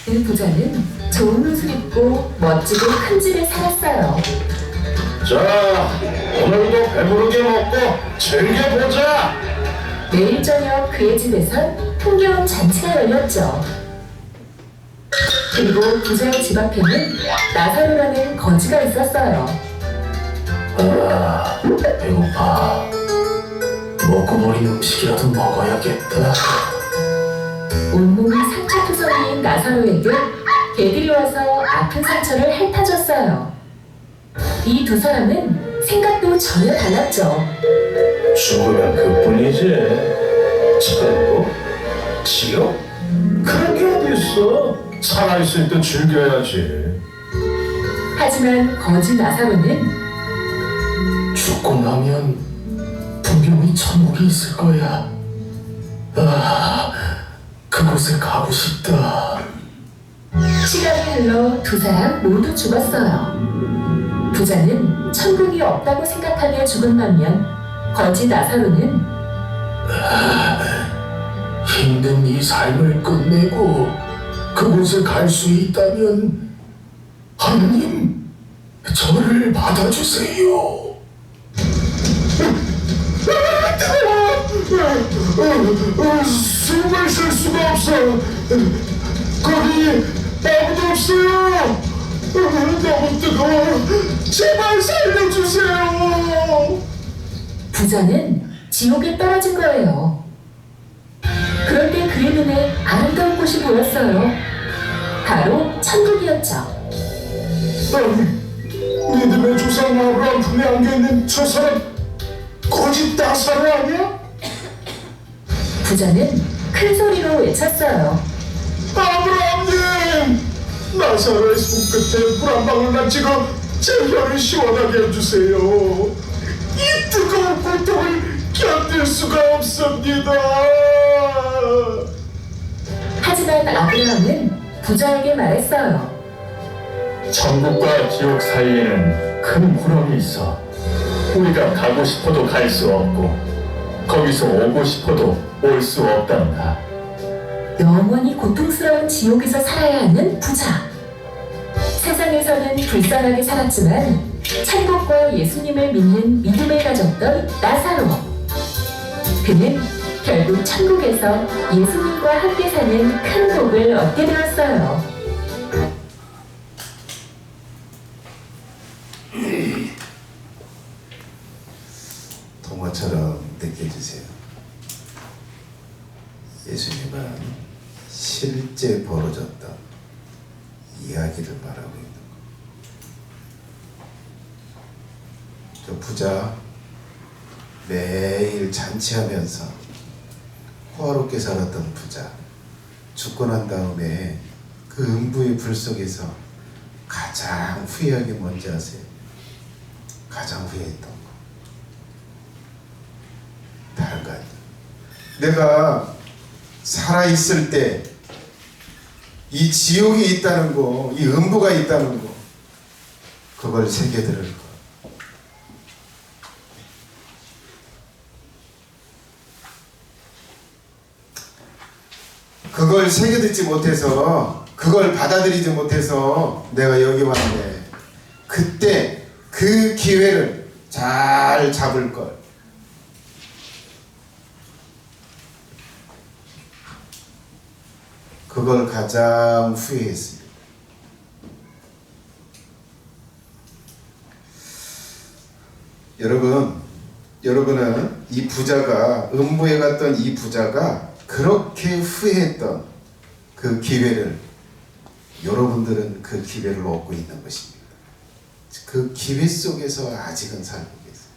그 부자는 좋은 옷을 입고 멋지고 큰 집에 살았어요. 자, 오늘도 배부르게 먹고 즐겨보자. 매일 저녁 그의 집에선 흥겨운 잔치가 열렸죠. 그리고 부자의 집 앞에는 나사로라는 거지가 있었어요. 아, 배고파. 먹고 버린 음식이라도 먹어야겠다. 온몸이 상처투성이인 나사로에게 개들이 와서 아픈 상처를 핥아줬어요. 이 두 사람은 생각도 전혀 달랐죠. 죽으면 그뿐이지. 천국? 지옥? 그런 게 어딨어. 살아있을 때 즐겨야지. 하지만 거지 나사로는 죽고 나면 분명히 천국이 있을 거야. 아, 그곳에 가고 싶다. 시간이 흘러 두 사람 모두 죽었어요. 부자는 천국이 없다고 생각하며 죽은 반면 거지 나사로는 힘든 이 삶을 끝내고 그곳에 갈 수 있다면 하느님, 저를 받아주세요. 숨을 쉴 수가 없어. 거기 아무도 없어요. 너무 뜨거워. 제발 살려주세요. 부자는 지옥에 떨어진 거예요. 그런데 그의 눈에 아름다운 곳이 보였어요. 바로 천국이었죠. 믿음의 조상 아브라함 품에 안겨있는 저 사람 거짓 나사로 아니야? 부자는 큰 소리로 외쳤어요. 아브라함님! 나사로의 손끝에 물 한 방울만 찍어 제 혀를 시원하게 해주세요. 이 뜨거운 고통을 견딜 수가 없습니다. 하지만 아브라함은 부자에게 말했어요. 천국과 지옥 사이에는 큰 구렁이 있어. 우리가 가고 싶어도 갈 수 없고 거기서 오고 싶어도 올 수 없단다. 영원히 고통스러운 지옥에서 살아야 하는 부자. 세상에서는 불쌍하게 살았지만 천국과 예수님을 믿는 믿음을 가졌던 나사로. 그는 결국 천국에서 예수님과 함께 사는 큰 복을 얻게 되었어요. 동화처럼 느껴지세요. 예수님은 실제 벌어졌던 이야기를 말하고 있는 거. 저 부자 매일 잔치하면서 호화롭게 살았던 부자, 죽고 난 다음에 그 음부의 불 속에서 가장 후회한 게 뭔지 아세요? 가장 후회했던 거. 다른 거 아니야. 내가 살아있을 때 이 지옥이 있다는 거, 이 음부가 있다는 거, 그걸 새겨들을 거. 그걸 새겨듣지 못해서, 그걸 받아들이지 못해서 내가 여기 왔네. 그때 그 기회를 잘 잡을 걸. 그걸 가장 후회했습니다. 여러분은 이 부자가, 음부에 갔던 이 부자가 그렇게 후회했던 그 기회를, 여러분들은 그 기회를 얻고 있는 것입니다. 그 기회 속에서 아직은 살고 계세요.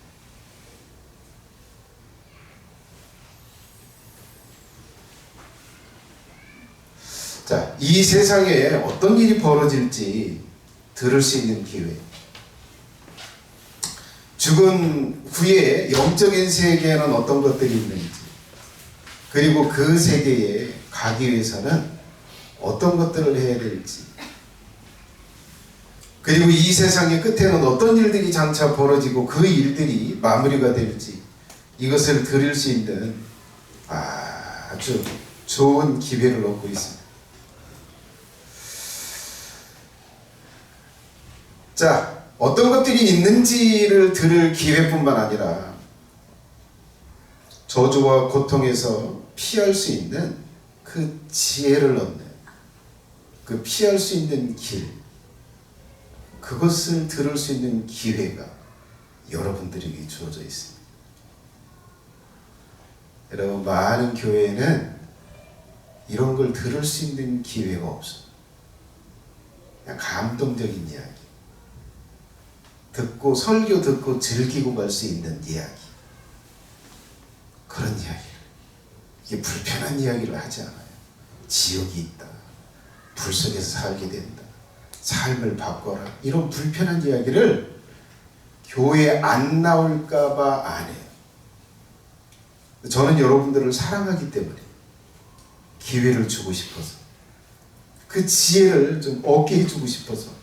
자, 이 세상에 어떤 일이 벌어질지 들을 수 있는 기회. 죽은 후에 영적인 세계에는 어떤 것들이 있는지, 그리고 그 세계에 가기 위해서는 어떤 것들을 해야 될지, 그리고 이 세상의 끝에는 어떤 일들이 장차 벌어지고 그 일들이 마무리가 될지, 이것을 들을 수 있는 아주 좋은 기회를 얻고 있습니다. 자, 어떤 것들이 있는지를 들을 기회뿐만 아니라 저주와 고통에서 피할 수 있는 그 지혜를 얻는, 그 피할 수 있는 길, 그것을 들을 수 있는 기회가 여러분들에게 주어져 있습니다. 여러분, 많은 교회에는 이런 걸 들을 수 있는 기회가 없어요. 그냥 감동적인 이야기, 듣고 설교 듣고 즐기고 갈 수 있는 이야기, 그런 이야기를, 이게 불편한 이야기를 하지 않아요. 지옥이 있다, 불 속에서 살게 된다, 삶을 바꿔라, 이런 불편한 이야기를 교회에 안 나올까봐 안 해요. 저는 여러분들을 사랑하기 때문에 기회를 주고 싶어서, 그 지혜를 좀 얻게 해주고 싶어서,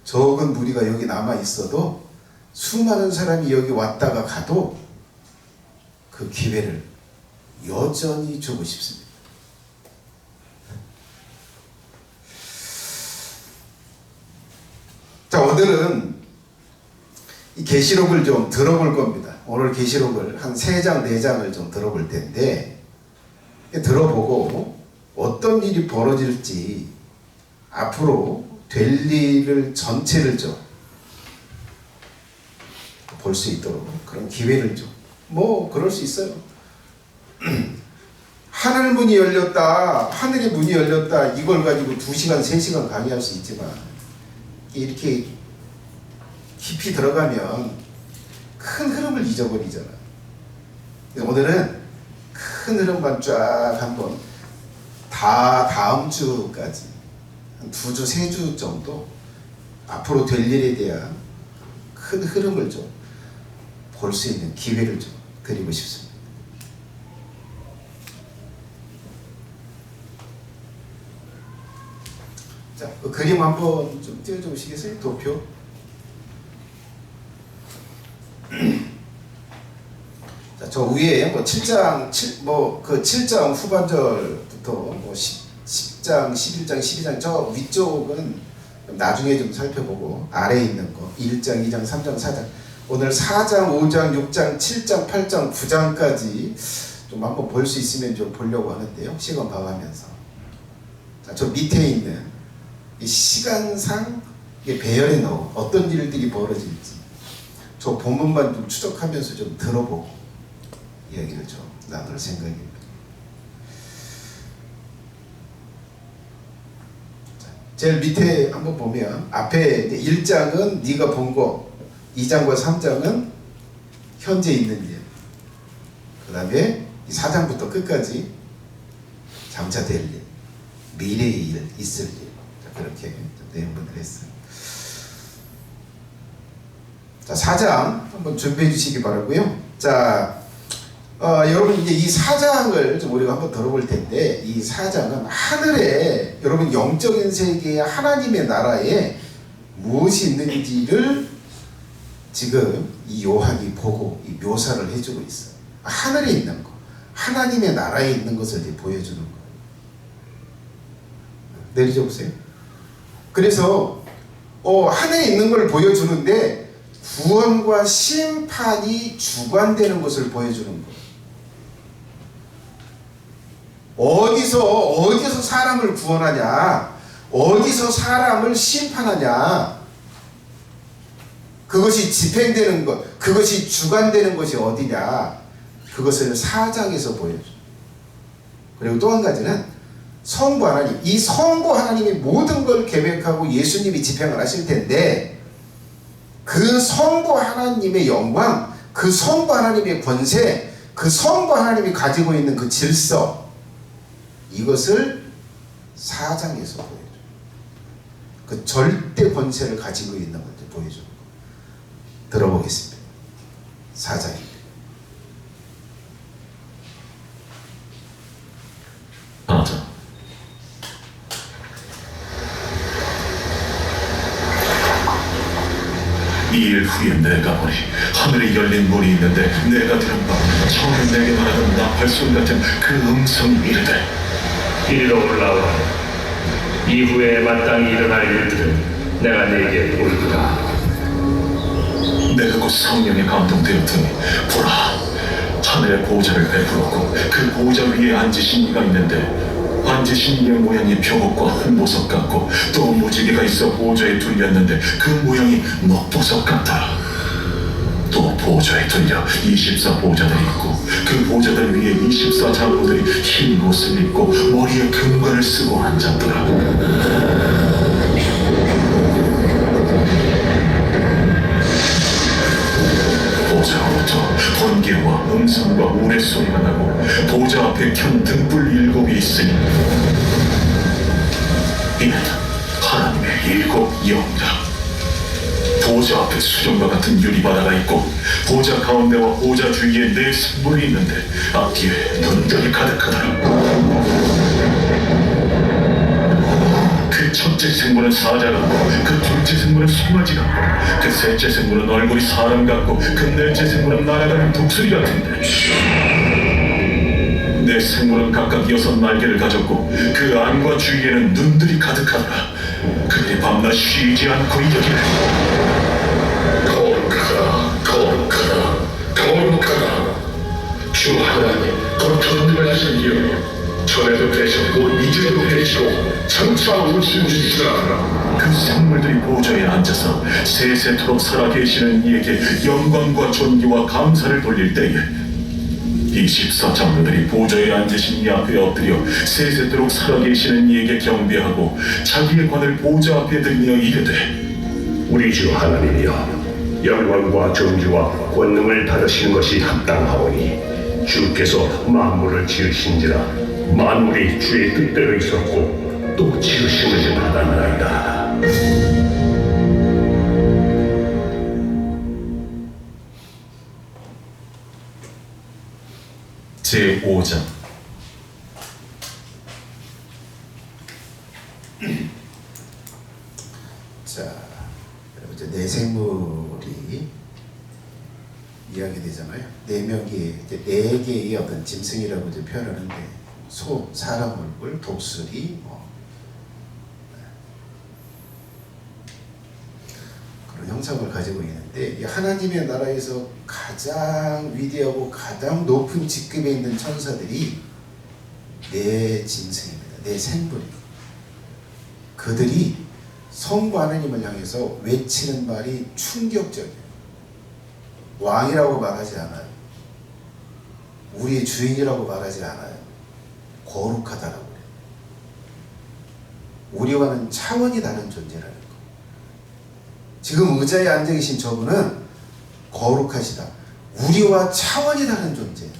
적은 무리가 여기 남아 있어도 수많은 사람이 여기 왔다가 가도 그 기회를 여전히 주고 싶습니다. 자, 오늘은 이 계시록을 좀 들어볼 겁니다. 오늘 계시록을 한 3장, 4장을 좀 들어볼 텐데, 들어보고 어떤 일이 벌어질지, 앞으로 될 일을 전체를 좀 볼 수 있도록 그런 기회를 좀, 뭐 그럴 수 있어요. 하늘 문이 열렸다, 하늘의 문이 열렸다, 이걸 가지고 2시간, 3시간 강의할 수 있지만, 이렇게 깊이 들어가면 큰 흐름을 잊어버리잖아. 오늘은 큰 흐름만 쫙 한번 다음 주까지 한 2주, 3주 정도 앞으로 될 일에 대한 큰 흐름을 좀 볼 수 있는 기회를 좀 드리고 싶습니다. 자, 그 그림 한번 좀 띄워주시겠어요? 도표. 자, 저 위에 뭐 7장, 7장 후반절부터 뭐 10장, 11장, 12장 저 위쪽은 나중에 좀 살펴보고, 아래에 있는 거 1장, 2장, 3장, 4장, 오늘 4장, 5장, 6장, 7장, 8장, 9장까지 좀 한번 볼 수 있으면 좀 보려고 하는데요. 시간 봐가면서. 자, 저 밑에 있는 이 시간상 배열해 놓은 어떤 일들이 벌어질지 저 본문만 좀 추적하면서 좀 들어보고 이야기를 좀 나눌 생각입니다. 자, 제일 밑에 한번 보면 앞에 1장은 네가 본 거, 2장과 3장은 현재 있는 일, 그 다음에 4장부터 끝까지 장차 될 일, 미래의 일, 있을 일, 그렇게 내용분을 했어요. 자, 4장 한번 준비해 주시기 바라고요. 자, 여러분 이제 이 4장을 좀 우리가 한번 들어볼 텐데, 이 4장은 하늘에, 여러분 영적인 세계에 하나님의 나라에 무엇이 있는지를 지금 이 요한이 보고 이 묘사를 해주고 있어요. 하늘에 있는 거, 하나님의 나라에 있는 것을 이제 보여주는 거예요. 내리죠 보세요. 그래서 하늘에 있는 걸 보여주는데 구원과 심판이 주관되는 것을 보여주는 거예요. 어디서 사람을 구원하냐, 어디서 사람을 심판하냐, 그것이 집행되는 것, 그것이 주관되는 것이 어디냐, 그것을 4장에서 보여줘. 그리고 또 한 가지는 성부 하나님, 이 성부 하나님이 모든 걸 계획하고 예수님이 집행을 하실 텐데, 그 성부 하나님의 영광, 그 성부 하나님의 권세, 그 성부 하나님이 가지고 있는 그 질서, 이것을 4장에서 보여줘. 그 절대 권세를 가지고 있는 것을 보여줘. 들어보겠습니다. 4장입니다. 맞아. 이 일 후에 내가 보니 하늘에 열린 문이 있는데, 내가 들은 바 처음에 내게 말하던 나팔 소리 같은 그 음성이 이르되, 이리로 올라오라. 이후에 마땅히 일어날 일들은 내가 네게 보이리라. 내가 곧 성령에 감동되었더니 보라, 하늘의 보좌를 베풀었고 그 보좌 위에 앉으신 이가 있는데 앉으신 이의 모양이 표복과 홍보석 같고 또 무지개가 있어 보좌에 둘렸는데 그 모양이 녹보석 같더라. 또 보좌에 둘려 24 보좌들이 있고 그 보좌들 위에 24 장로들이 흰 옷을 입고 머리에 금관을 쓰고 앉았더라. 보좌로부터 번개와 음성과 우레소리가 나고 보좌 앞에 켠 등불 7이 있으니 이는 하나님의 7 영이다. 보좌 앞에 수정과 같은 유리바다가 있고 보좌 가운데와 보좌 주위에 4 생물이 있는데 앞뒤에 눈들이 가득하더라. 그 첫째 생물은 사자 같고 그 둘째 생물은 송아지 같고 그 셋째 생물은 얼굴이 사람 같고 그 넷째 생물은 날아가는 독수리 같은데 네 생물은 각각 6 날개를 가졌고 그 안과 주위에는 눈들이 가득하더라. 그들이 밤낮 쉬지 않고 이르기를 거룩하다, 거룩하다, 거룩하다. 주 하나님, 그 전능하신 이여, 전에도 되셨고 이제도 되시고 장차 오실 주시라. 그 생물들이 보좌에 앉아서 세세토록 살아계시는 이에게 영광과 존귀와 감사를 돌릴 때에 24 장로들이 보좌에 앉으신 이 앞에 엎드려 세세토록 살아계시는 이에게 경배하고 자기의 관을 보좌 앞에 들며 이르되 우리 주 하나님이여, 영광과 존귀와 권능을 받으시는 것이 합당하오니 주께서 만물을 지으신지라 만물이 주의 뜻대로 있었고 또 지으심을 받았나이다. 제5장 자, 여러분 이제 4 생물이 이야기되잖아요. 4명이 이제 4개의 어떤 짐승이라고 이제 표현하는데 소, 사람 얼굴, 독수리, 그런 형상을 가지고 있는데 이 하나님의 나라에서 가장 위대하고 가장 높은 직급에 있는 천사들이 4 짐승입니다. 4 생물입니다. 그들이 성부 하나님을 향해서 외치는 말이 충격적이에요. 왕이라고 말하지 않아요. 우리의 주인이라고 말하지 않아요. 거룩하다라고 그래요. 우리와는 차원이 다른 존재라는 거. 지금 의자에 앉아 계신 저분은 거룩하시다. 우리와 차원이 다른 존재예요.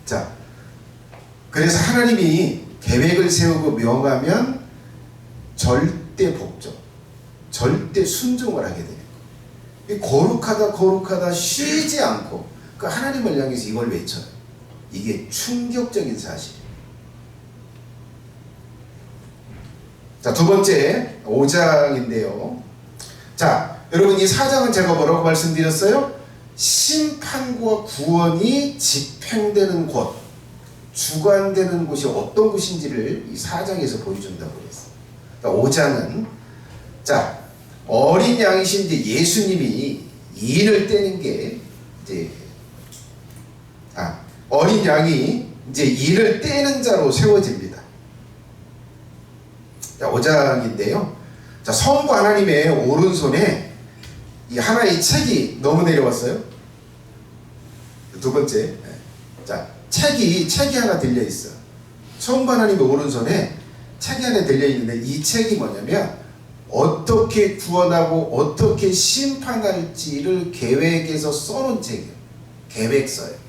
자, 그래서 하나님이 계획을 세우고 명하면 절대 복종, 절대 순종을 하게 되는 거예요. 거룩하다, 거룩하다 쉬지 않고 그 하나님을 향해서 이걸 외쳐요. 이게 충격적인 사실이에요. 자, 두 번째 5장인데요. 자, 여러분 이 4장은 제가 뭐라고 말씀드렸어요? 심판과 구원이 집행되는 곳, 주관되는 곳이 어떤 곳인지를 이 4장에서 보여준다고 그랬어요. 5장은 자, 어린 양이신 이제 예수님이 인을 떼는 게 이제 어린 양이 이제 인을 떼는 자로 세워집니다. 자, 5장인데요. 자, 성부 하나님의 오른손에 이 하나의 책이 너무 내려왔어요. 두 번째, 자, 책이 하나 들려 있어. 성부 하나님의 오른손에 책이 하나 들려 있는데 이 책이 뭐냐면 어떻게 구원하고 어떻게 심판할지를 계획해서 써놓은 책이에요. 계획서예요.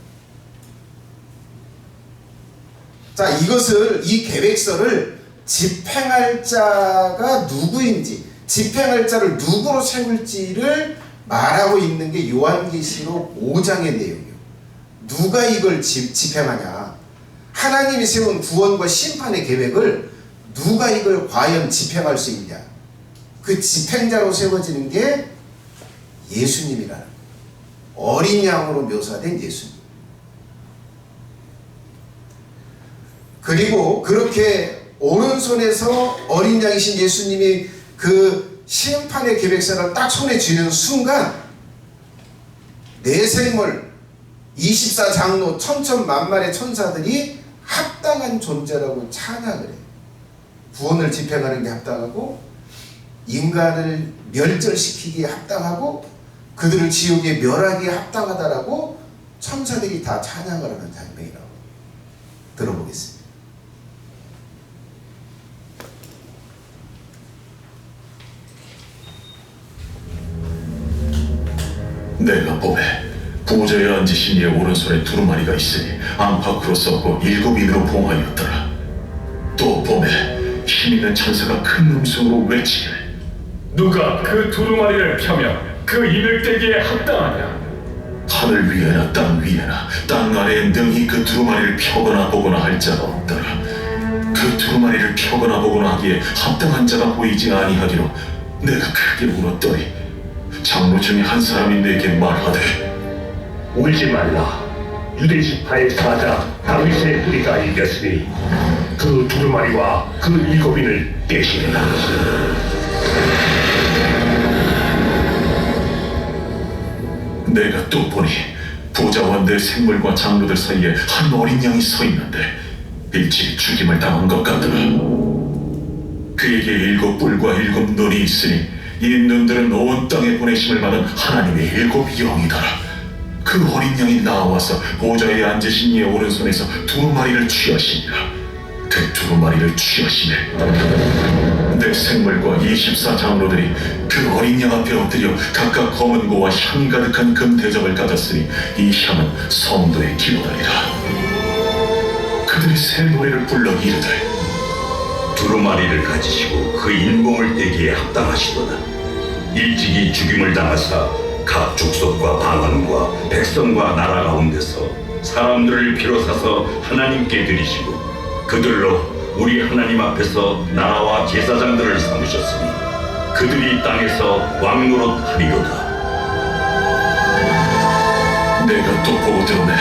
자, 이 계획서를 집행할 자가 누구인지, 집행할 자를 누구로 세울지를 말하고 있는 게 요한계시록 5장의 내용이에요. 누가 이걸 집행하냐? 하나님이 세운 구원과 심판의 계획을 누가 이걸 과연 집행할 수 있냐? 그 집행자로 세워지는 게 예수님이라는 거예요. 어린 양으로 묘사된 예수님. 그리고 그렇게 오른손에서 어린 양이신 예수님이 그 심판의 계백서를 딱 손에 쥐는 순간 내 생물 24장로 천천만만의 천사들이 합당한 존재라고 찬양을 해요. 구원을 집행하는 게 합당하고 인간을 멸절시키기에 합당하고 그들을 지옥에 멸하기에 합당하다라고 천사들이 다 찬양을 하는 장면이라고 들어보겠습니다. 내가 보매 보좌에 앉으신 이의 오른손에 두루마리가 있으니 안팎으로 썩고 7인으로 봉하였더라. 또 보매 힘있는 천사가 큰 음성으로 외치길 누가 그 두루마리를 펴며 그 이늘대기에 합당하냐? 하늘 위에나 땅 위에나 땅 아래에 능히 그 두루마리를 펴거나 보거나 할 자가 없더라. 그 두루마리를 펴거나 보거나 하기에 합당한 자가 보이지 아니하기로 내가 크게 울었더니 장로 중에 한 사람이 내게 말하되 울지 말라. 유대 지파의 사자 다윗의 뿌리가 이겼으니 그 두루마리와 그 7인을 떼시리라. 내가 또 보니 보좌와 내 생물과 장로들 사이에 한 어린 양이 서 있는데 일찍 죽임을 당한 것 같더라. 그에게 7 뿔과 7 눈이 있으니 이 눈들은 온 땅에 보내심을 받은 하나님의 7 영이더라. 그 어린 양이 나와서 보좌에 앉으신 이의 오른손에서 두루마리를 취하시니라. 그 두루마리를 취하시네 내 생물과 24장로들이 그 어린 양 앞에 엎드려 각각 검은 고와 향이 가득한 금 대접을 가졌으니 이 향은 성도의 기도라니라. 그들이 새 노래를 불러 이르되 두루마리를 가지시고 그 인봉을 떼기에 합당하시도다. 일찍이 죽임을 당하사 각 족속과 방언과 백성과 나라 가운데서 사람들을 비로사서 하나님께 드리시고 그들로 우리 하나님 앞에서 나라와 제사장들을 삼으셨으니 그들이 땅에서 왕노릇 하리로다. 내가 또 보고 들으매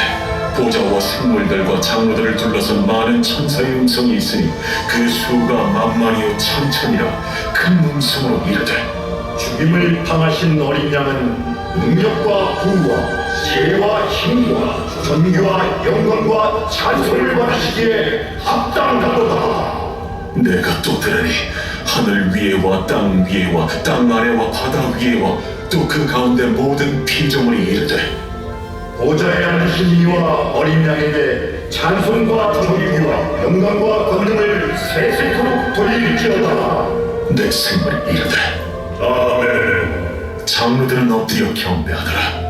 보좌와 생물들과 장로들을 둘러선 많은 천사의 음성이 있으니 그 수가 만만이요 천천이라 큰 음성으로 이르되 죽임을 당하신 어린 양은 능력과 부와 지혜와 힘과 존귀와 영광과 찬송을 받으시기에 합당하도다. 내가 또 들으니 하늘 위에와 땅 위에와 땅 아래와 바다 위에와 또 그 가운데 모든 피조물이 이르되 보좌에 앉으신 이와 어린 양에게 찬송과 존귀와 영광과 권능을 세세토록 돌릴지어다. 내 생물이 이르되 아멘. 장로들은 엎드려 경배하더라.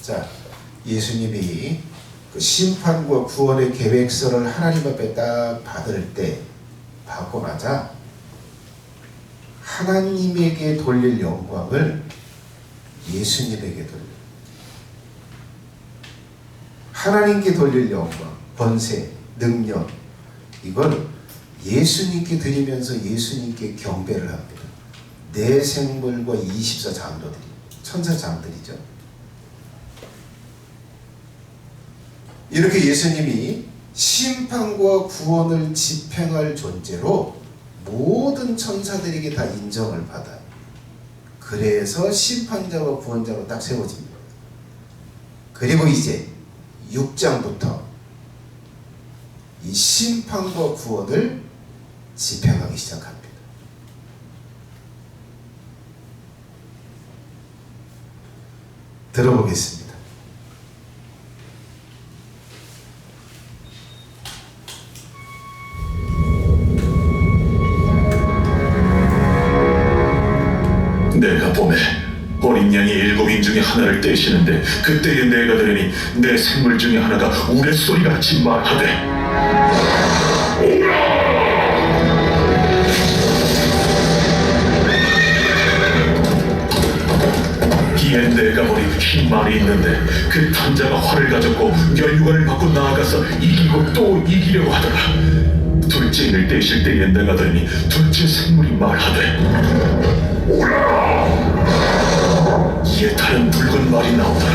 자, 예수님이 그 심판과 구원의 계획서를 하나님 앞에 딱 받고 나자 하나님에게 돌릴 영광을 예수님에게 돌려. 하나님께 돌릴 영광, 권세, 능력 이걸 예수님께 드리면서 예수님께 경배를 합니다. 내 생물과 24장로들이 천사장들이죠. 이렇게 예수님이 심판과 구원을 집행할 존재로 모든 천사들에게 다 인정을 받아요. 그래서 심판자와 구원자로 딱 세워집니다. 그리고 이제 6장부터 이 심판과 구원을 집행하기 시작합니다. 들어보겠습니다. 내가 보매 어린 양이 7인 중에 하나를 떼시는데 그때에 내가 들으니 내 생물 중에 하나가 우레소리가 같이 말하되 이에 내가 보니 흰 말이 있는데 그 탄자가 활을 가졌고 멸류관을 받고 나아가서 이기고 또 이기려고 하더라. 둘째 인을 떼실 때에 내가 들으니 둘째 생물이 말하되 오라! 이에 다른 붉은 말이 나오더라.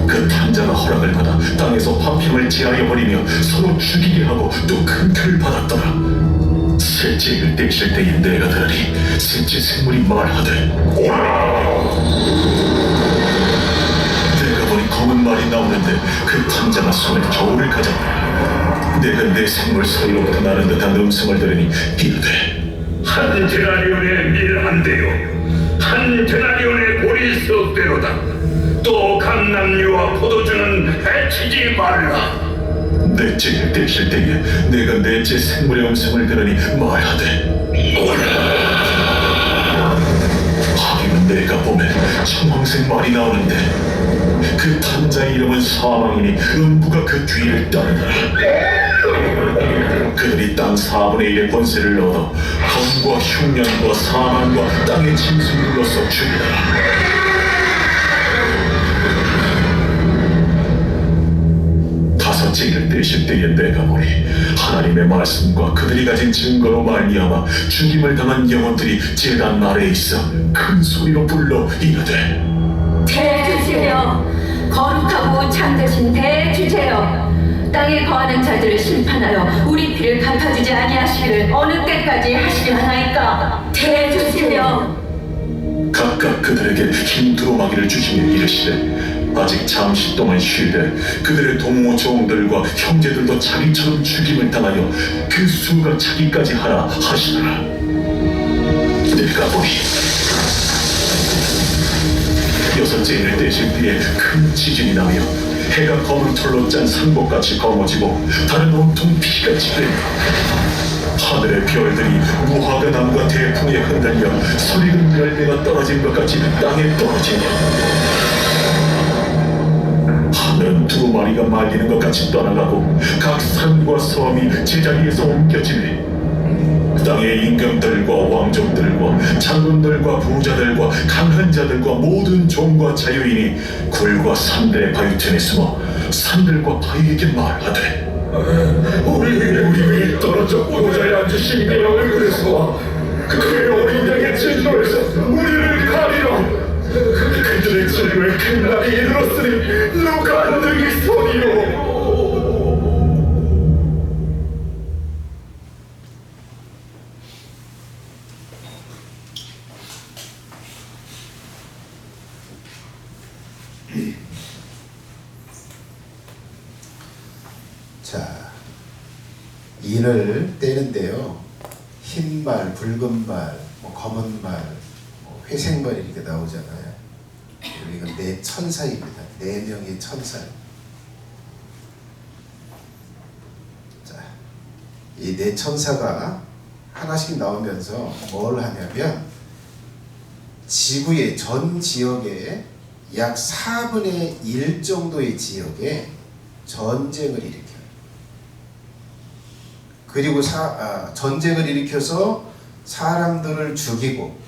그 탄자가 허락을 받아 땅에서 화평을 제하여 버리며 서로 죽이게 하고 또 큰 표를 받았더라. 셋째 인을 떼실 때에 내가 들으니 셋째 생물이 말하되 오라! 내가 보니 검은 말이 나오는데 그 탄자가 손에 저울을 가졌다. 내가 내 생물 사이로부터 나는 듯한 음성을 들으니 이르되 한 데나리온의 밀 한 대요, 한 데나리온의 보리 석 대로다. 또 감람류와 포도주는 해치지 말라. 넷째 인을 떼실 때에 내가 넷째 생물의 음성을 들으니 말하되 오라! 하기는 내가 보면 청황색 말이 나오는데 그 탄자의 이름은 사망이니 음부가 그 뒤를 따르더라. 그들이 땅 4분의 1의 권세를 얻어 검과 흉년과 사망과 땅의 짐승들로서 죽이더라. 다섯째 인을 떼실 때에 내가 보니 하나님의 말씀과 그들이 가진 증거로 말미암아 죽임을 당한 영혼들이 제단 아래에 있어 큰 소리로 불러 이르되 대주제여, 거룩하고 참되신 대주제여, 땅에 거하는 자들을 심판하여 우리 피를 갚아주지 아니하시기를 어느 때까지 하시려나이까. 대주제여. 각각 그들에게 흰 두루마기를 주시며 이르시되 아직 잠시 동안 쉬되 그들의 동무 종들과 형제들도 자기처럼 죽임을 당하여 그 수가 차기까지 하라 하시더라. 내가 보니 여섯째 인을 떼실 때에 큰 지진이 나며 해가 검은 털로 짠 상복같이 검어지고 다른 온통 피같이 된다. 하늘의 별들이 무화과 나무가 대풍에 흔들려 설익은 열매가 떨어진 것 같이 땅에 떨어지며 하늘은 두루마리가 말리는 것 같이 떠나가고 각 산과 섬이 제자리에서 옮겨지네. 땅의 임금들과 왕족들과 장군들과 부자들과 강한 자들과 모든 종과 자유인이 굴과 산들의 바위틈에 숨어 산들과 바위에게 말하되 우리 위에 떨어져 보좌에 앉으신 영을 그래서 그의 어린 양의 진노에서 우리를 가리려. 그들의 진노에 큰 날이 이르렀으니 누가 능히 서리요. 자, 인을 떼는데요. 흰 말, 붉은 말, 검은 말, 회색 말이 이렇게 나오잖아요. 이건 네 천사입니다. 4명의 천사. 자, 이 네 천사가 하나씩 나오면서 뭘 하냐면 지구의 전 지역에 약 4분의 1 정도의 지역에 전쟁을 일으켜요. 그리고 전쟁을 일으켜서 사람들을 죽이고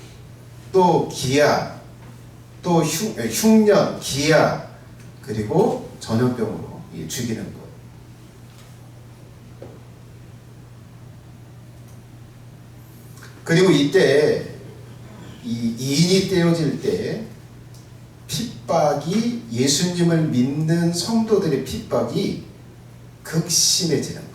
또 기아, 또 흉년, 기아, 그리고 전염병으로 죽이는 것. 그리고 이때 이 인이 떼어질 때 핍박이, 예수님을 믿는 성도들의 핍박이 극심해지는 것.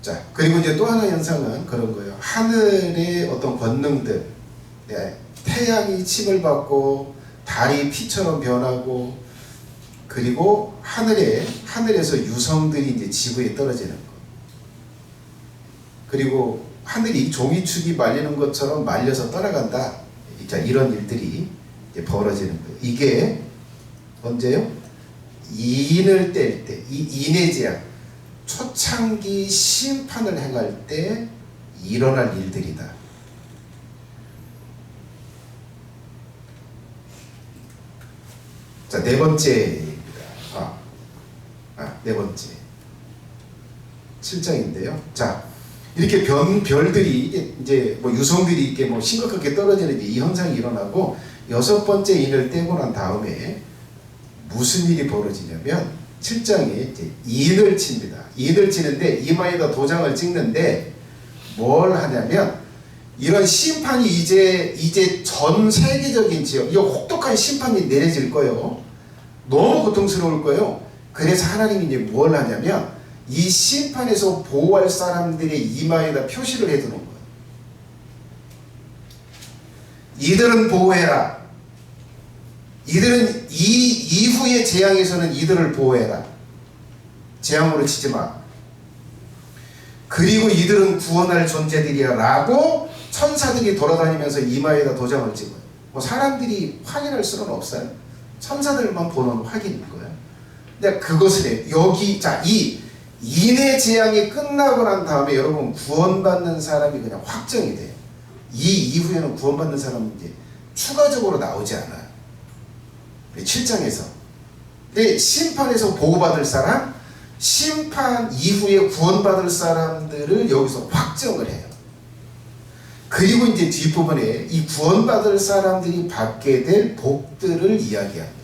자, 그리고 이제 또 하나 현상은 그런 거예요. 하늘의 어떤 권능들, 태양이 침을 받고 달이 피처럼 변하고, 그리고 하늘에서 유성들이 이제 지구에 떨어지는 거. 그리고 하늘이 종이축이 말리는 것처럼 말려서 떠나간다. 자, 이런 일들이 이제 벌어지는 거예요. 이게 언제요? 인을 뗄 때, 이 인의 재앙, 초창기 심판을 행할 때 일어날 일들이다. 자, 네 번째입니다. 네 번째. 7장인데요. 자, 이렇게 별들이 이제 뭐 유성들이 이렇게 뭐 심각하게 떨어지는 이 현상이 일어나고 6번째 인을 떼고 난 다음에 무슨 일이 벌어지냐면 7장에 이제 인을 칩니다. 인을 치는데 이마에다 도장을 찍는데 뭘 하냐면 이런 심판이 이제 전 세계적인 지역, 이 혹독한 심판이 내려질 거예요. 너무 고통스러울 거예요. 그래서 하나님이 이제 뭘 하냐면 이 심판에서 보호할 사람들의 이마에다 표시를 해두는 거예요. 이들은 보호해라. 이들은 이 이후의 재앙에서는 이들을 보호해라. 재앙으로 치지 마. 그리고 이들은 구원할 존재들이야 라고 천사들이 돌아다니면서 이마에다 도장을 찍어요. 뭐 사람들이 확인할 수는 없어요. 천사들만 보는 확인인 거예요. 근데 그것을 해. 여기 자, 이 인의 재앙이 끝나고 난 다음에 여러분 구원받는 사람이 그냥 확정이 돼요. 이 이후에는 구원받는 사람은 이제 추가적으로 나오지 않아요. 7장에서. 근데 심판에서 보호받을 사람, 심판 이후에 구원받을 사람들을 여기서 확정을 해요. 그리고 이제 뒷부분에 이 구원받을 사람들이 받게 될 복들을 이야기합니다.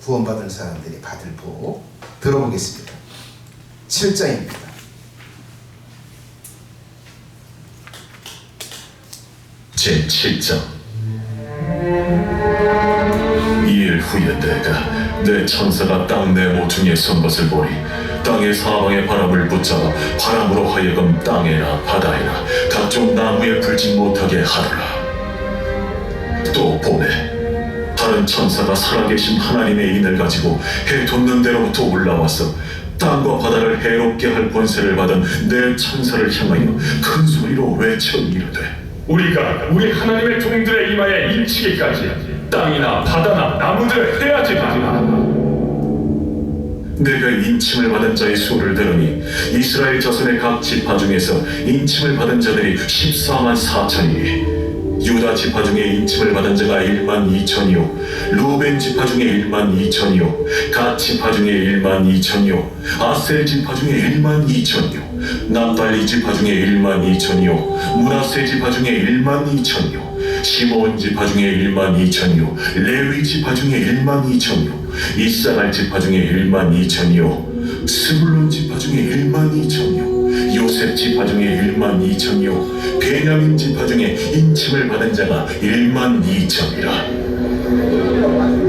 구원받을 사람들이 받을 복 들어보겠습니다. 7장입니다. 제7장. 이일 후에 내가 내 천사가 땅 내 모퉁이에 선 것을 보니 땅의 사방의 바람을 붙잡아 바람으로 하여금 땅에나 바다에나 각종 나무에 불지 못하게 하더라. 또 보매 다른 천사가 살아계신 하나님의 인을 가지고 해 돋는 데로부터 올라와서 땅과 바다를 해롭게 할 권세를 받은 내 천사를 향하여 큰 소리로 외쳐 이르되 우리가 우리 하나님의 종들의 이마에 인치기까지 땅이나 바다나 나무들을 해하지 말라. 내가 인침을 받은 자의 수를 들으니 이스라엘 자손의 각 지파 중에서 인침을 받은 자들이 14만 4천이니 유다 지파 중에 인침을 받은 자가 1만 2천이요 루벤 지파 중에 1만 2천이요 갓 지파 중에 1만 2천이요 아셀 지파 중에 1만 2천이요 납달리 지파 중에 1만 2천이요 므낫세 지파 중에 1만 2천이요 시므온 지파 중에 1만 2천이요 레위 지파 중에 1만 2천이요 이사갈 지파 중에 1만 2천이요 스불론 지파 중에 1만 2천이요 요셉 지파 중에 1만 2천이요 베냐민 지파 중에 인침을 받은 자가 1만 2천이라.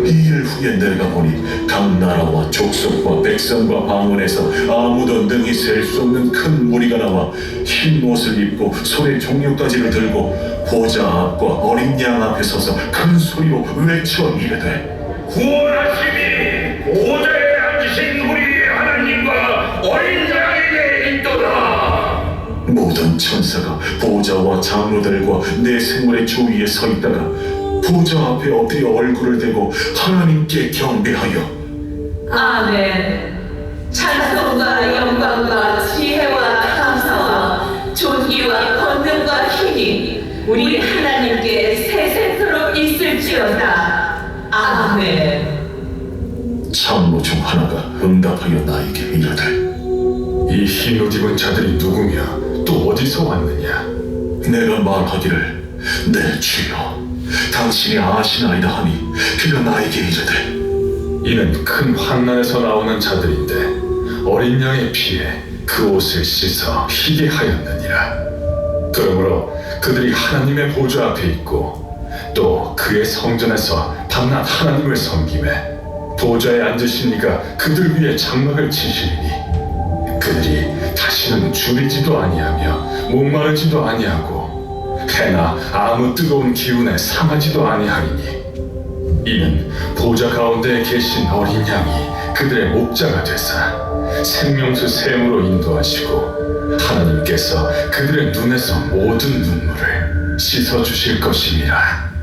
이 일 후에 내가 보니 각 나라와 족속과 백성과 방언에서 아무도 능히 셀 수 없는 큰 무리가 나와 흰 옷을 입고 손에 종려가지를 들고 보좌 앞과 어린 양 앞에 서서 큰 소리로 외쳐 이르되 구원하심이 보좌에 앉으신 우리 하나님과 어린 양에게 있도다. 모든 천사가 보좌와 장로들과 내 생물의 주위에 서 있다가 보좌 앞에 엎드려 얼굴을 대고 하나님께 경배하여 아멘. 찬송과 영광과 지혜와 감사와 존귀와 권능과 힘이 우리 하나님께 세세토록 있을지어다. 아멘. 장로 중 하나가 응답하여 나에게 이르되 이 흰 옷 입은 자들이 누구며 또 어디서 왔느냐? 내가 말하기를 내 주여 당신이 아시나이다 하니 그가 나에게 이르되 이는 큰 환난에서 나오는 자들인데 어린 양의 피에 그 옷을 씻어 희게 하였느니라. 그러므로 그들이 하나님의 보좌 앞에 있고 또 그의 성전에서 밤낮 하나님을 섬기매 보좌에 앉으신 이가 그들 위에 장막을 치시리니 그들이 다시는 줄이지도 아니하며 목마르지도 아니하고 해나 아무 뜨거운 기운에 상하지도 아니하리니 이는 보좌 가운데 계신 어린 양이 그들의 목자가 되사 생명수 샘으로 인도하시고 하나님께서 그들의 눈에서 모든 눈물을 씻어주실 것이니라.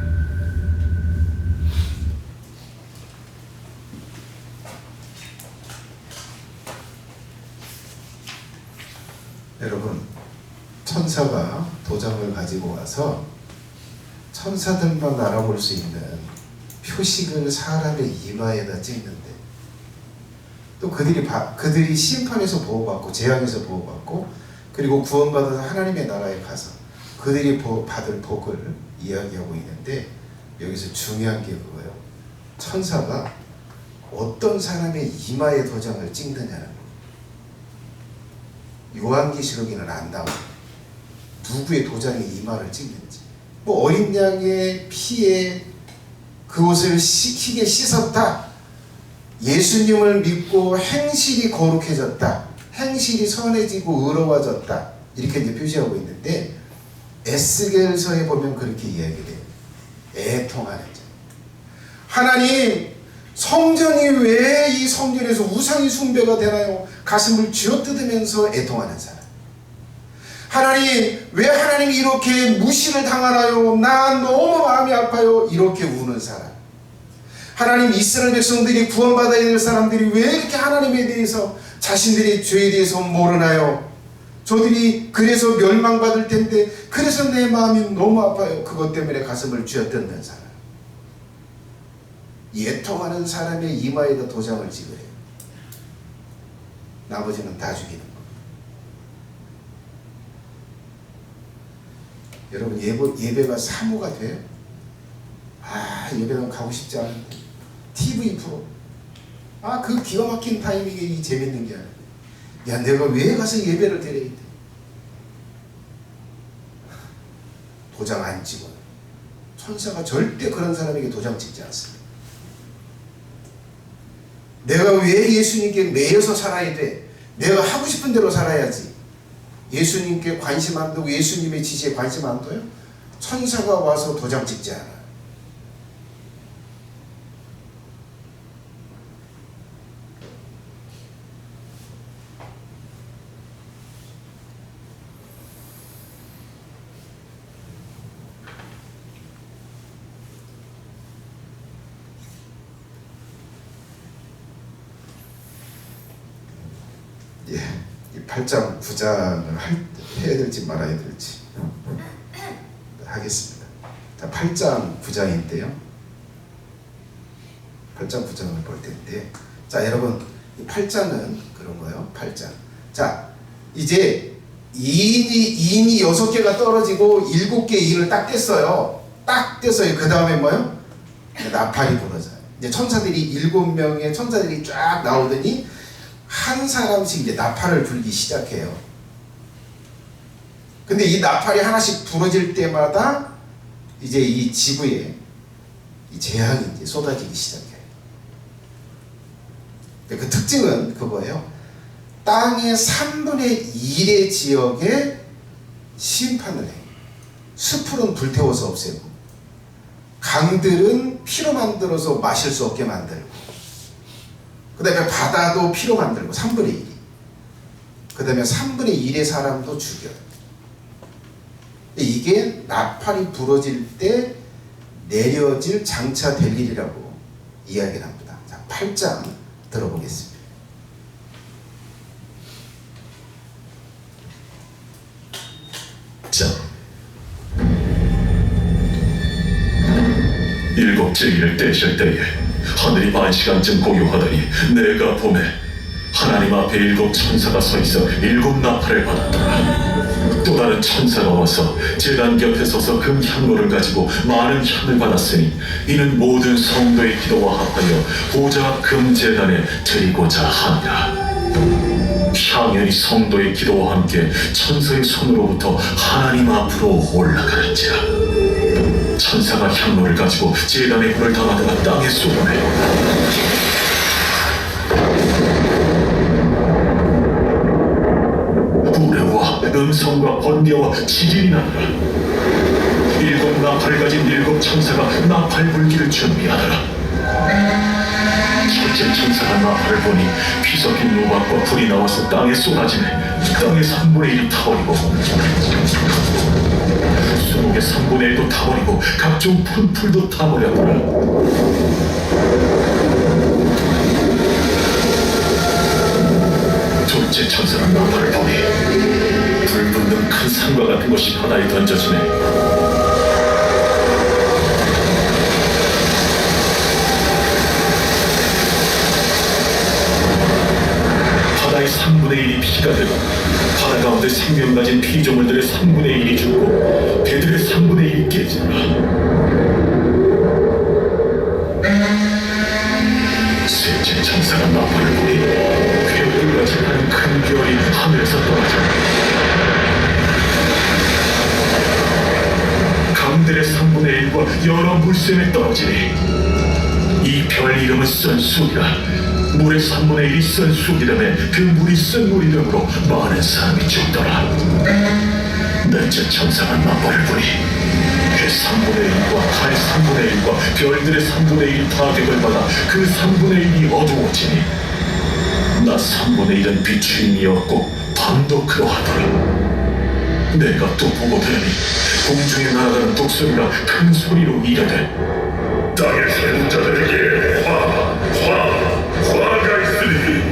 여러분, 천사가 도장을 가지고 와서 천사들만 알아볼 수 있는 표식을 사람의 이마에다 찍는데 또 그들이 심판에서 보호받고 재앙에서 보호받고 그리고 구원받아서 하나님의 나라에 가서 그들이 받을 복을 이야기하고 있는데 여기서 중요한 게 그거예요. 천사가 어떤 사람의 이마에 도장을 찍느냐는 거예요. 요한계시록에는 안 나와요. 누구의 도장에 이마를 찍는지. 뭐 어린 양의 피에 그옷을 희게 씻었다. 예수님을 믿고 행실이 거룩해졌다. 행실이 선해지고 의로워졌다. 이렇게 이제 표시하고 있는데 에스겔서에 보면 그렇게 이야기돼요. 애통하는 자. 하나님, 성전이 왜 이 성전에서 우상이 숭배가 되나요? 가슴을 쥐어뜯으면서 애통하는 사람. 하나님, 왜 하나님이 이렇게 무시를 당하나요? 나 너무 마음이 아파요. 이렇게 우는 사람. 하나님, 이스라엘 백성들이 구원받아야 될 사람들이 왜 이렇게 하나님에 대해서 자신들의 죄에 대해서 모르나요? 저들이 그래서 멸망받을 텐데 그래서 내 마음이 너무 아파요. 그것 때문에 가슴을 쥐어뜯는 사람. 애통하는 사람의 이마에다 도장을 찍으래요. 나머지는 다 죽이는 거. 여러분, 예배가 사모가 돼요? 예배당 가고 싶지 않은데 TV 프로, 그 기가 막힌 타이밍에 이 재밌는 게 아니야. 야, 내가 왜 가서 예배를 드려야 돼? 도장 안 찍어. 천사가 절대 그런 사람에게 도장 찍지 않습니다. 내가 왜 예수님께 매여서 살아야 돼? 내가 하고 싶은 대로 살아야지. 예수님께 관심 안 두고 예수님의 지시에 관심 안 둬요? 천사가 와서 도장 찍지 않아. 이 8장 9장을 해야 될지 말아야 될지 하겠습니다. 자, 8장 9장인데요. 8장 9장을 볼 텐데, 자, 여러분, 이 8장은 그런 거예요. 8장. 자, 이제 이인이 6개가 떨어지고 7개 인을 딱 뗐어요. 딱 뗐어요. 그 다음에 뭐요? 나팔이 부러져요. 이제 천사들이 7명의 천사들이 쫙 나오더니 한 사람씩 이제 나팔을 불기 시작해요. 근데 이 나팔이 하나씩 부러질 때마다 이제 이 지구에 이 재앙이 이제 쏟아지기 시작해요. 그 특징은 그거예요. 땅의 3분의 1의 지역에 심판을 해요. 숲은 불태워서 없애고, 강들은 피로 만들어서 마실 수 없게 만들고, 그 다음에 바다도 피로 만들고 3분의 1이. 그 다음에 3분의 1의 사람도 죽여요. 이게 나팔이 부러질 때 내려질 장차 될 일이라고 이야기를 합니다. 자, 8장 들어보겠습니다. 자, 7째 일을 떼실 때에 하늘이 반시간쯤 고요하더니 내가 봄에 하나님 앞에 7 천사가 서 있어 7 나팔을 받았더라. 또 다른 천사가 와서 제단 곁에 서서 금 향로를 가지고 많은 향을 받았으니 이는 모든 성도의 기도와 합하여 보좌 앞 금 제단에 드리고자 하니라. 향연이 성도의 기도와 함께 천사의 손으로부터 하나님 앞으로 올라가는지라. 천사가 향로를 가지고 제단의 불을 담아다가 땅에 쏟아내어 우레와 음성과 번개와 지진이 나더라. 7 나팔을 가진 7 천사가 나팔 불기를 준비하더라. 첫째 천사가 나팔을 보니 피 섞인 우박과 불이 나와서 땅에 쏟아지네. 땅의 3분의 1이 타버리고 수목의 3분의 1도 타버리고 각종 푸른 풀도 타버렸더라. 둘째 천사가 나팔을 보니 불 붙는 큰 산과 같은 것이 바다에 던져지네. 3분의 1이 피가 되고 바다 가운데 생명 가진 피조물들의 3분의 1이 죽고 배들의 3분의 1이 깨지라. 셋째 천사가 나팔을 보니 괴물같이 하는 큰 별이 하늘에서 떨어져 강들의 3분의 1과 여러 물샘에 떨어지니 이 별 이름은 선수이라. 물의 3분의 1이 선수이라며 그 물이 쓴 물 이름으로 많은 사람이 죽더라. 넷째 천사가 나팔을 부니 그 3분의 1과 달 3분의 1과 별들의 3분의 1이 타격을 받아 그 3분의 1이 어두워지니 나 3분의 1은 비추임이었고 밤도 그러하더라. 내가 또 보고 들으니 공중에 날아가는 독수리가 큰 소리로 이르되 땅의 사는 자들에게 화가 있으니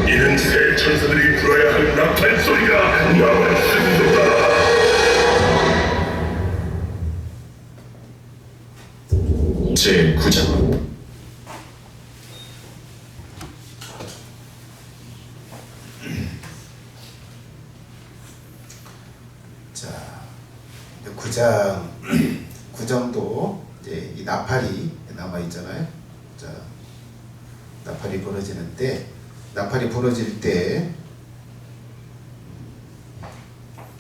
이는 새 천사들이 불어야 할 나팔 소리가 나왔습니다. 제9장 자, 9장 9장도 이제 이 나팔이 남아 있잖아요. 자, 나팔이 부러지는데 나팔이 부러질 때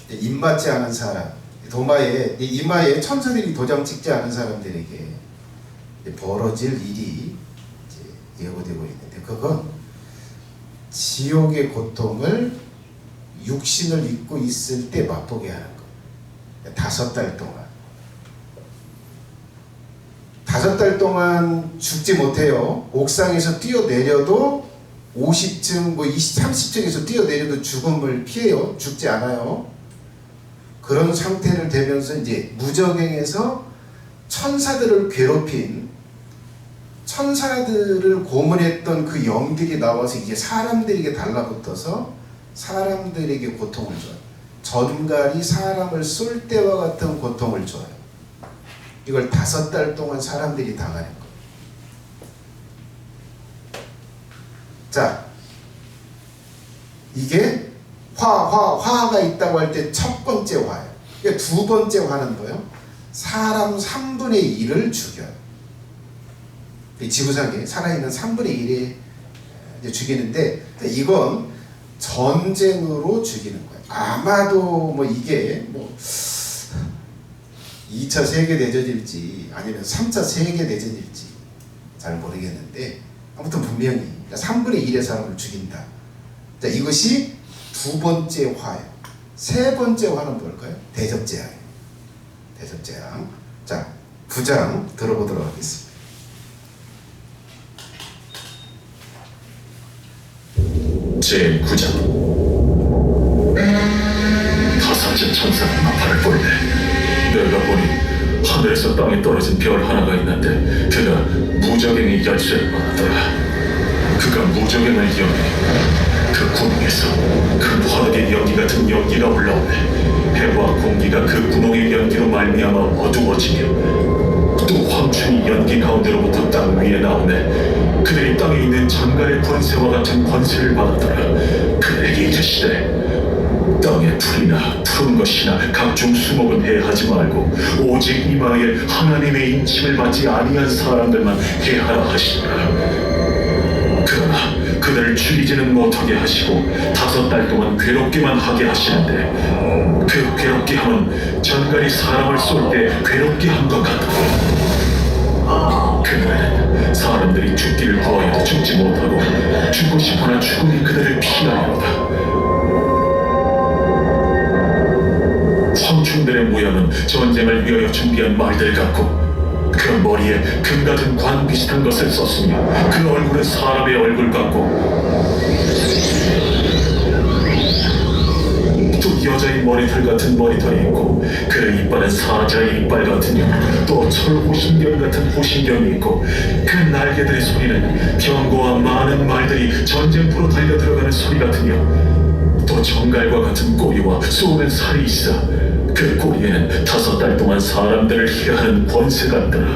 입맞지 않은 사람, 도마에 이마에 천사들이 도장 찍지 않은 사람들에게 벌어질 일이 이제 예고되고 있는데 그건 지옥의 고통을 육신을 입고 있을 때 맛보게 하는 거. 5달 동안. 5달 동안 죽지 못해요. 옥상에서 뛰어내려도 50층, 30층에서 뛰어내려도 죽음을 피해요. 죽지 않아요. 그런 상태를 되면서 이제 무저갱에서 천사들을 괴롭힌, 천사들을 고문했던 그 영들이 나와서 이제 사람들에게 달라붙어서 사람들에게 고통을 줘요. 전갈이 사람을 쏠 때와 같은 고통을 줘요. 이걸 5달 동안 사람들이 당하는 거예요. 자, 이게 화가 있다고 할 때 첫 번째 화예요. 그러니까 두 번째 화는 뭐예요? 사람 3분의 1을 죽여요. 지구상에 살아있는 3분의 1에 죽이는데 이건 전쟁으로 죽이는 거예요. 아마도 이게 2차 세계대전일지 아니면 3차 세계대전일지 잘 모르겠는데 아무튼 분명히 3분의 1의 사람을 죽인다. 자, 이것이 두 번째 화예요. 세 번째 화는 뭘까요? 대접재앙이에요. 대접재앙. 자, 9장 들어보도록 하겠습니다. 제9장 다섯째 천사가 나팔을 불네 내가 보니 하늘에서 땅에 떨어진 별 하나가 있는데 그가 무저갱의 열쇠를 받았더라. 그가 무저갱을 여니 그 구멍에서 그 화덕의 연기 같은 연기가 올라오네. 해와 공기가 그 구멍의 연기로 말미암아 어두워지며 또 황충이 연기 가운데로부터 땅 위에 나오네. 그들이 땅에 있는 장갈의 권세와 같은 권세를 받았더라. 그들에게 이르시되 땅의 풀이나 푸른 것이나 각종 수목은 해하지 말고 오직 이마에 하나님의 인침을 받지 아니한 사람들만 해하라 하시더라. 그러나 그들을 죽이지는 못하게 하시고 5달 동안 괴롭게만 하게 하시는데 그 괴롭게 함은 전갈이 사람을 쏠 때 괴롭게 한 것 같더라. 그날은 사람들이 죽기를 구하여도 죽지 못하고 죽고 싶으나 죽음이 그들을 피하려다. 황충들의 모양은 전쟁을 위하여 준비한 말들 같고 그 머리에 금 같은 관 비슷한 것을 썼으며 그 얼굴은 사람의 얼굴 같고 또 여자의 머리털 같은 머리털이 있고 그 이빨은 사자의 이빨 같으며 또 철호신경 같은 호신경이 있고 그 날개들의 소리는 병거와 많은 말들이 전쟁터로 달려들어가는 소리 같으며 또 정갈과 같은 꼬리와 쏘는 살이 있어 그 꼬리에는 5달 동안 사람들을 해하는 권세가 있더라.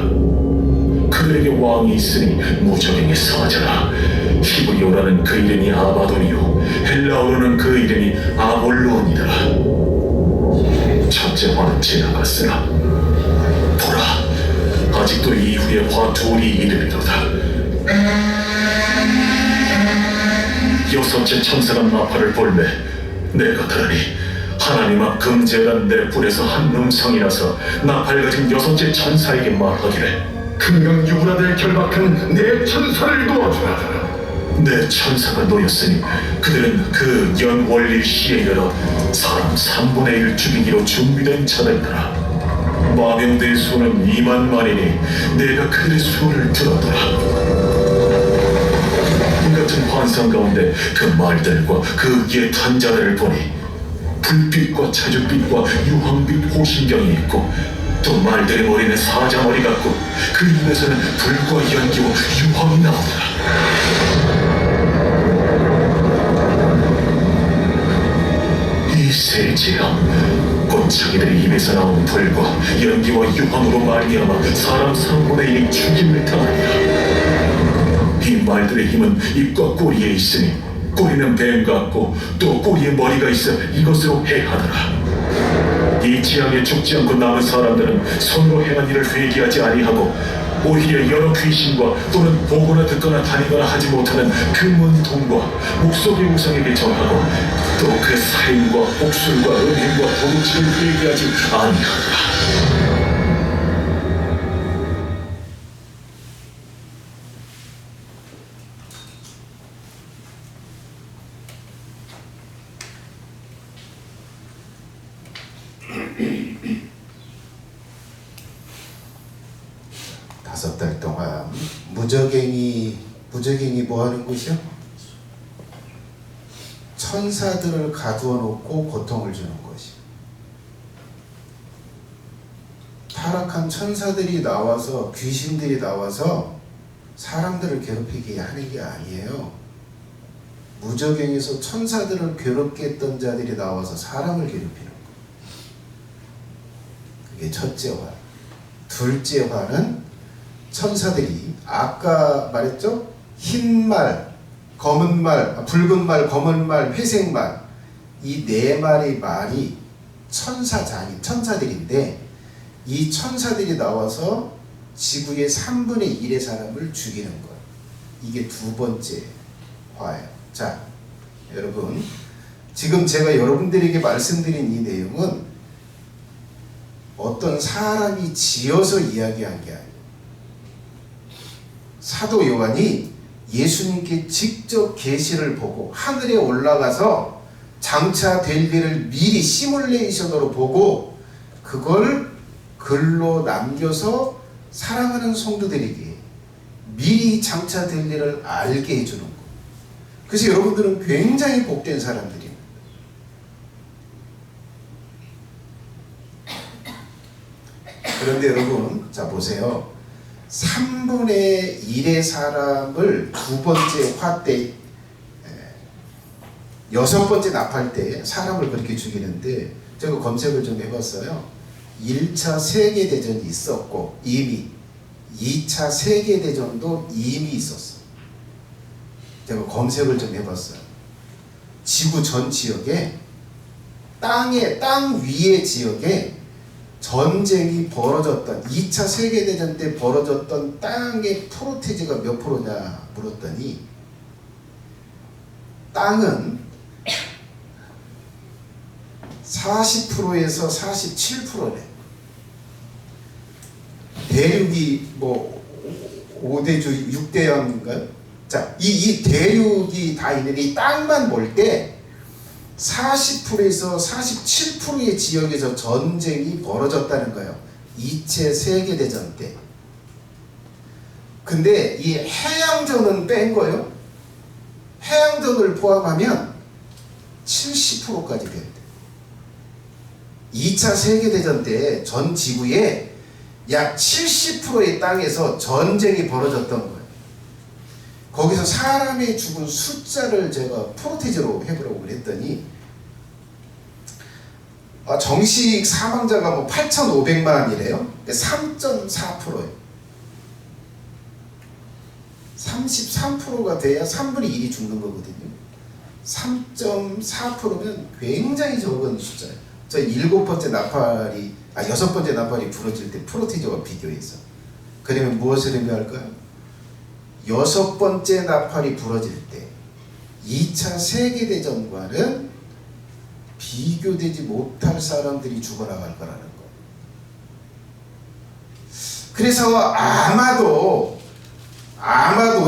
그들에게 왕이 있으니 무저갱의 사자라. 히브리어라는 그 이름이 아바돈이요 헬라어로는 그 이름이 아볼론이다. 첫째 화는 지나갔으나 보라, 아직도 이후의 화 둘이 이르리로다. 여섯째 천사가 나팔을 불매 내가 들으니 하나님 앞 금제단 내 뿔에서 한 음성이 나서 나팔 가진 여섯째 천사에게 말하기를 금강유브라들 결박한 내 천사를 도와주라. 내 천사가 놓였으니 그들은 그 연원리 시행으로 사람 3분의 1 죽이기로 준비된 자들이더라. 마병대의 수는 2만만이니 내가 그들의 수를 들었더라. 이 같은 환상 가운데 그 말들과 그 위에 탄 자들을 보니 불빛과 자줏빛과 유황빛 호신경이 있고 또 말들의 머리는 사자머리 같고 그 입에서는 불과 연기와 유황이 나오더라. 이 세제여, 곧 자기들의 입에서 나온 불과 연기와 유황으로 말미암아 사람 3분의 1이 죽임을 당하리라. 이 말들의 힘은 입과 꼬리에 있으니 꼬리는 뱀 같고 또 꼬리에 머리가 있어 이것으로 해하더라. 이 지향에 죽지 않고 남은 사람들은 손으로 행한 일을 회개하지 아니하고 오히려 여러 귀신과 또는 보거나 듣거나 다니거나 하지 못하는 그 문통과 목소리 우상에게 정하고 또 그 살인과 복술과 음행과 도둑질을 회개하지 아니하더라. 다섯 달 동안 무적행이 뭐 하는 곳이요? 천사들을 가두어 놓고 고통을 주는 것이. 타락한 천사들이 나와서 귀신들이 나와서 사람들을 괴롭히게 하는 게 아니에요. 무적행에서 천사들을 괴롭게 했던 자들이 나와서 사람을 괴롭히는 거예요. 그게 첫째 화. 둘째 화는 천사들이 아까 말했죠? 흰 말, 검은 말, 붉은 말, 검은 말, 회색 말, 이 네 마리 말이 천사들인데 이 천사들이 나와서 지구의 3분의 1의 사람을 죽이는 거예요. 이게 두 번째 화예요. 자, 여러분, 지금 제가 여러분들에게 말씀드린 이 내용은 어떤 사람이 지어서 이야기한 게 아니에요. 사도 요한이 예수님께 직접 계시를 보고 하늘에 올라가서 장차 될 일을 미리 시뮬레이션으로 보고 그걸 글로 남겨서 사랑하는 성도들에게 미리 장차 될 일을 알게 해주는 거예요. 그래서 여러분들은 굉장히 복된 사람들입니다. 그런데 여러분, 자 보세요. 3분의 1의 사람을 두 번째 화 때, 여섯 번째 나팔 때 사람을 그렇게 죽이는데 제가 검색을 좀 해봤어요. 1차 세계대전이 있었고 이미 2차 세계대전도 이미 있었어요. 제가 검색을 좀 해봤어요. 지구 전 지역에 땅 위의 지역에 전쟁이 벌어졌던 2차 세계대전 때 벌어졌던 땅의 프로테지가 몇 프로냐 물었더니 땅은 40%에서 47%래. 대륙이 뭐 5대주 6대양인가요? 자, 이 대륙이 다 있는데 이 땅만 볼 때 40%에서 47%의 지역에서 전쟁이 벌어졌다는 거예요. 2차 세계대전 때. 근데 이 해양전은 뺀 거예요. 해양전을 포함하면 70%까지 된대. 2차 세계대전 때 전 지구에 약 70%의 땅에서 전쟁이 벌어졌던 거예요. 거기서 사람의 죽은 숫자를 제가 프로테지로 해보려고 그랬더니 정식 사망자가 뭐 8,500만이래요. 3.4%예요. 33%가 돼야 3분의 1이 죽는 거거든요. 3.4%면 굉장히 적은 숫자예요. 저 7번째 나팔이 부러질 때 프로티저와 비교해서. 그러면 무엇을 의미할까요? 6번째 나팔이 부러질 때 2차 세계대전과는 비교되지 못할 사람들이 죽어나갈 거라는 거. 그래서 아마도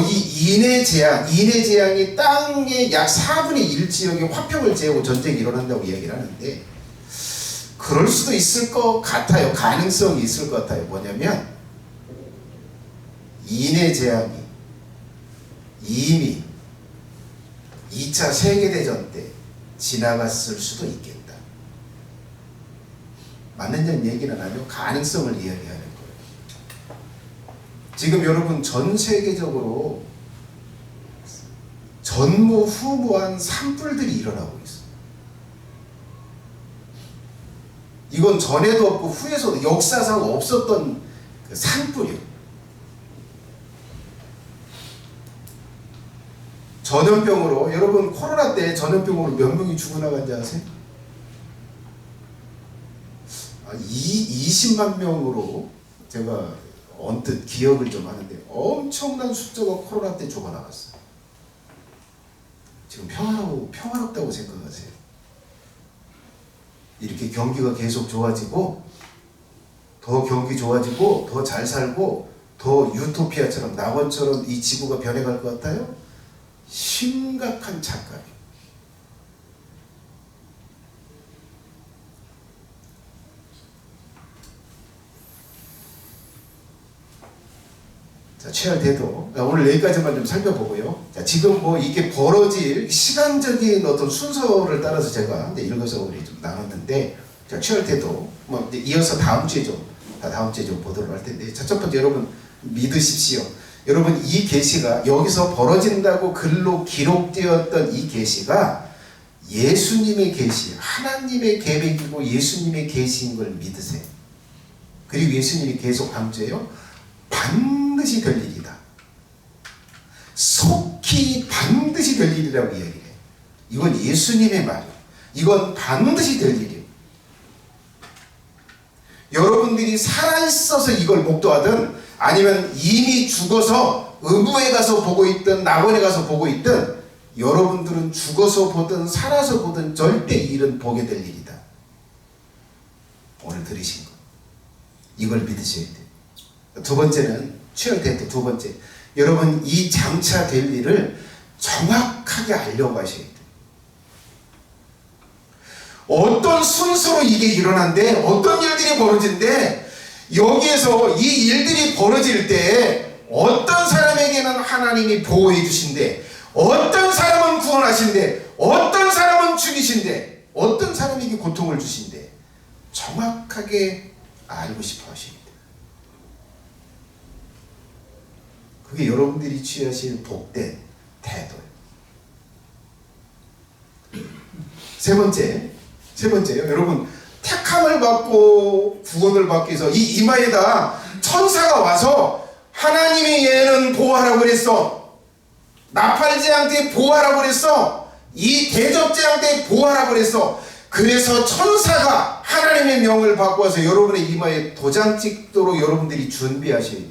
이 인해 재앙이 땅의 약 4분의 1 지역에 화평을 재고 전쟁이 일어난다고 이야기를 하는데, 그럴 수도 있을 것 같아요. 가능성이 있을 것 같아요. 뭐냐면 인해 재앙이 이미 2차 세계대전 때 지나갔을 수도 있겠다. 맞는 얘기는 아니고 가능성을 이야기하는 거예요. 지금 여러분 전 세계적으로 전무후무한 산불들이 일어나고 있어요. 이건 전에도 없고 후에서도 역사상 없었던 그 산불이에요. 전염병으로, 여러분 코로나 때 전염병으로 몇 명이 죽어나간지 아세요? 20만 명으로 제가 언뜻 기억을 좀 하는데 엄청난 숫자가 코로나 때 죽어나갔어요. 지금 평화롭다고 생각하세요? 이렇게 경기가 계속 좋아지고, 더 경기 좋아지고, 더 잘 살고, 더 유토피아처럼 낙원처럼 이 지구가 변해갈 것 같아요? 심각한 착각이에요. 자, 최열대도 오늘 여기까지만 좀 살펴보고요. 자, 지금 뭐 이게 벌어질 시간적인 어떤 순서를 따라서 제가 이제 읽어서 우리 좀 나눴는데, 자, 최열대도 뭐 이제 이어서 다음 주에 좀 보도록 할 텐데, 자, 첫 번째 여러분 믿으십시오. 여러분 이 계시가 여기서 벌어진다고 글로 기록되었던 이 계시가 예수님의 계시, 하나님의 계획이고 예수님의 계시인 걸 믿으세요. 그리고 예수님이 계속 강조해요. 반드시 될 일이다. 속히 반드시 될 일이라고 이야기해요. 이건 예수님의 말이에요. 이건 반드시 될 일이에요. 여러분들이 살아있어서 이걸 목도하든 아니면 이미 죽어서 의무에 가서 보고 있든 낙원에 가서 보고 있든, 여러분들은 죽어서 보든 살아서 보든 절대 이 일은 보게 될 일이다. 오늘 들으신 거 이걸 믿으셔야 돼요. 두 번째는 최열대 두 번째, 여러분 이 장차 될 일을 정확하게 알려고 하셔야 돼요. 어떤 순서로 이게 일어난데 어떤 일들이 벌어진데, 여기에서 이 일들이 벌어질 때 어떤 사람에게는 하나님이 보호해 주신대, 어떤 사람은 구원하신대, 어떤 사람은 죽이신대, 어떤 사람에게 고통을 주신대, 정확하게 알고 싶어 하십니다. 그게 여러분들이 취하실 복된 태도예요. 세 번째요. 여러분 택함을 받고 구원을 받기 위해서 이 이마에다 천사가 와서 하나님이 얘는 보호하라고 그랬어. 나팔재앙 때 보호하라고 그랬어. 이 대접재앙 때 보호하라고 그랬어. 그래서 천사가 하나님의 명을 받고 와서 여러분의 이마에 도장 찍도록 여러분들이 준비하셔야 돼요.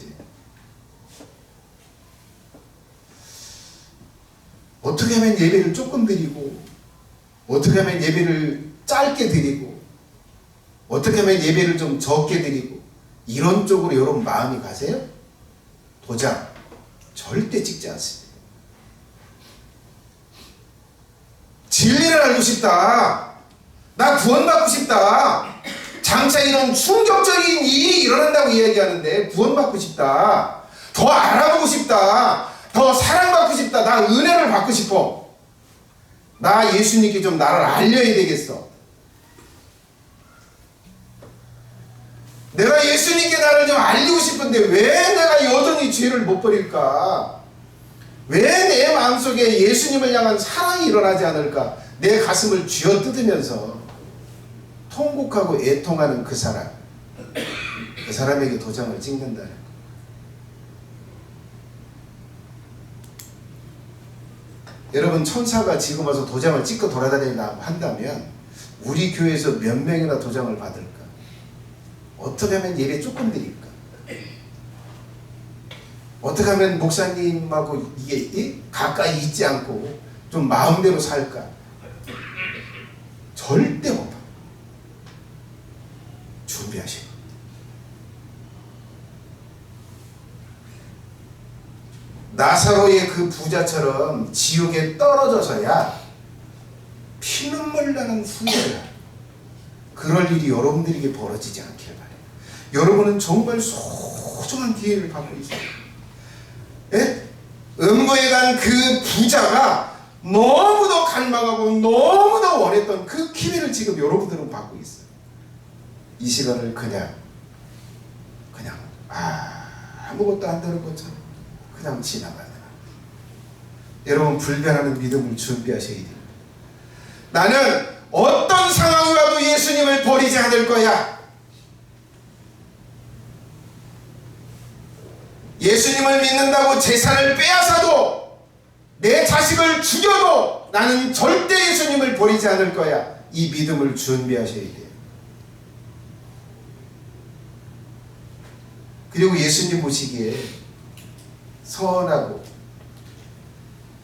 어떻게 하면 예배를 조금 드리고, 어떻게 하면 예배를 짧게 드리고, 어떻게 하면 예배를 좀 적게 드리고, 이런 쪽으로 여러분 마음이 가세요? 도장 절대 찍지 않습니다. 진리를 알고 싶다, 나 구원받고 싶다, 장차 이런 충격적인 일이 일어난다고 이야기하는데 구원받고 싶다, 더 알아보고 싶다, 더 사랑받고 싶다, 나 은혜를 받고 싶어, 나 예수님께 좀 나를 알려야 되겠어, 내가 예수님께 나를 좀 알리고 싶은데 왜 내가 여전히 죄를 못 버릴까? 왜 내 마음속에 예수님을 향한 사랑이 일어나지 않을까? 내 가슴을 쥐어뜯으면서 통곡하고 애통하는 그 사람에게 도장을 찍는다는 거. 여러분 천사가 지금 와서 도장을 찍고 돌아다닌다 한다면 우리 교회에서 몇 명이나 도장을 받을까? 어떻게 하면 예배 조금 드릴까? 어떻게 하면 목사님하고 이게 가까이 있지 않고 좀 마음대로 살까? 절대 못 봐. 준비하시고. 나사로의 그 부자처럼 지옥에 떨어져서야 피눈물 나는 후회야. 그럴 일이 여러분들에게 벌어지지 않길 바래요. 여러분은 정말 소중한 기회를 받고 있어요. 예? 음부에 간 그 부자가 너무도 갈망하고 너무도 원했던 그 기회를 지금 여러분들은 받고 있어요. 이 시간을 그냥 아무것도 안 되는 것처럼 그냥 지나가느라. 여러분 불변하는 믿음을 준비하셔야 됩니다. 나는 어떤 상황이 와도 예수님을 버리지 않을 거야. 예수님을 믿는다고 재산을 빼앗아도 내 자식을 죽여도 나는 절대 예수님을 버리지 않을 거야. 이 믿음을 준비하셔야 돼요. 그리고 예수님 보시기에 선하고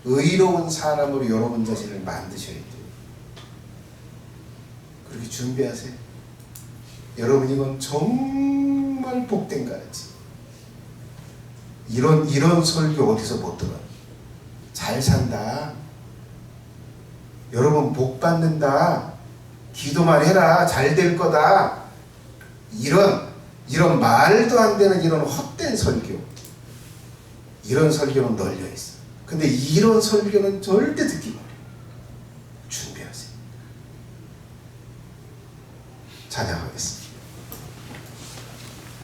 의로운 사람으로 여러분 자신을 만드셔야 돼요. 그렇게 준비하세요. 여러분 이건 정말 복된 가르치. 이런 설교 어디서 못 들어요. 잘 산다. 여러분 복 받는다. 기도만 해라. 잘 될 거다. 이런 말도 안 되는 이런 헛된 설교. 이런 설교는 널려 있어. 근데 이런 설교는 절대 듣기 마.